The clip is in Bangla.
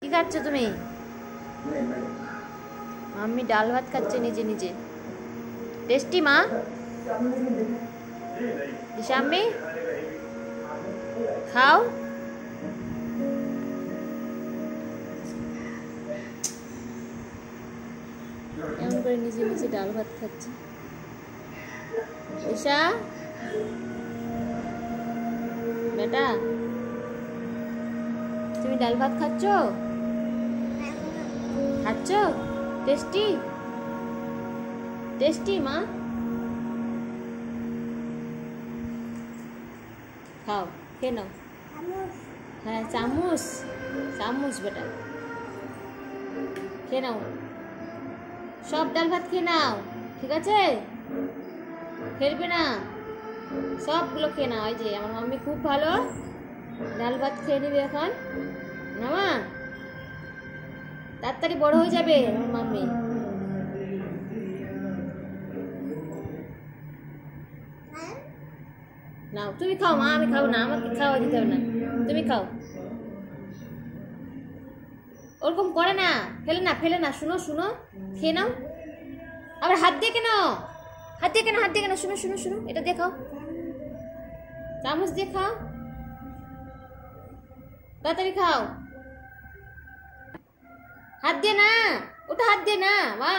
কি খাচ্ছ তুমি? মাম্মি ডাল ভাত খাচ্ছে নিজে নিজে। টেস্টি মা? দিশাম্মি খাও। এমন করে নিজে নিজে ডাল ভাত খাচ্ছে। দিশা বেটা, তুমি ডাল ভাত খাচ্ছ? খাচ্ছ? টেস্টি টেস্টি মা? খাও, খেয়ে নাও। হ্যাঁ চামচ, চামচ বেটা, খেয়ে নাও। সব ডাল ভাত খেয়ে নাও, ঠিক আছে? ফেলবে না, সবগুলো খেয়ে নাও। এই যে আমার মাম্মি খুব ভালো, ডাল ভাত খেয়ে নেবে এখন না মা? তাড়াতাড়ি বড় হয়ে যাবে আমার মাম্মি। নাও তুমি খাও মা, আমি খাবো না, আমাকে খাওয়া দিতে হবে না, তুমি খাও। ওরকম করে না, ফেলে না, ফেলে না, শুনো শুনো, খেয়ে নাও। আবার হাত দিয়ে কেন, হাত দিয়ে কেন, হাত দিয়ে কেন? শুনো শুনো শুনো, এটা দিয়ে খাও, চামচ দিয়ে খাও, তাড়াতাড়ি খাও। হাত দিয়ে না, ওটা হাত দিয়ে না মা।